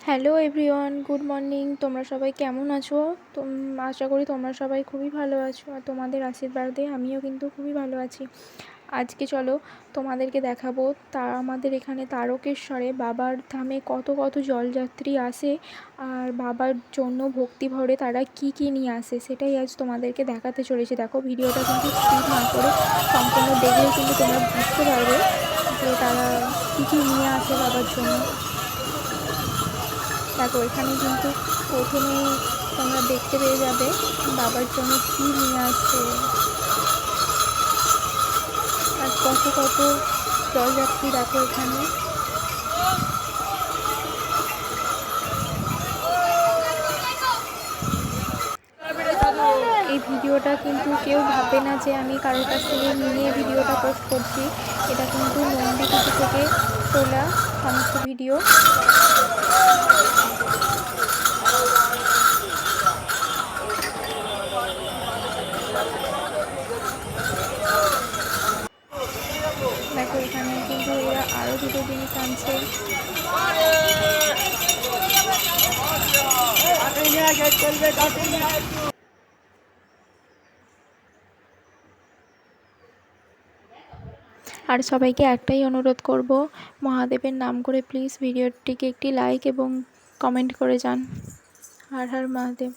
Hello everyone, good morning. তোমরা সবাই কেমন আছো? আশা করি তোমরা সবাই খুবই ভালো আছো, আর তোমাদের আশীর্বাদে আমিও কিন্তু খুবই ভালো আছি। আজকে চলো তোমাদেরকে দেখাবো আমাদের এখানে তারকেশ্বরে বাবার ধামে কত কত জলযাত্রী আসে, আর বাবার জন্য ভক্তি ভরে তারা কি কি নিয়ে আসে সেটাই আজ তোমাদেরকে দেখাতে চলেছি। দেখো, ভিডিওটা কিন্তু স্কিপ না করে সম্পূর্ণ দেখলেই কিন্তু তোমরা বুঝতে পারবে যে তারা কি কি নিয়ে আসে বাবার জন্য। দেখো, এখানে কিন্তু প্রথমেই তোমরা দেখতে পেয়ে যাবে বাবার জন্য কী নিয়ে আসছে, আর কত কত জলযাত্রী দেখো এখানে। এই ভিডিওটা কিন্তু কেউ ভাবে না যে আমি কারোর কাছ থেকে নিয়ে ভিডিওটা পোস্ট করছি। এটা কিন্তু নন্দীকুটি থেকে তোলা সমস্ত ভিডিও। দেখো, এখানে কিন্তু এরা আরও দুটো জিনিস আনছে। আর সবাইকে একটাই অনুরোধ করব, মহাদেবের নাম করে প্লিজ ভিডিওটিকে একটি লাইক এবং কমেন্ট করে যান। হর হর মহাদেব।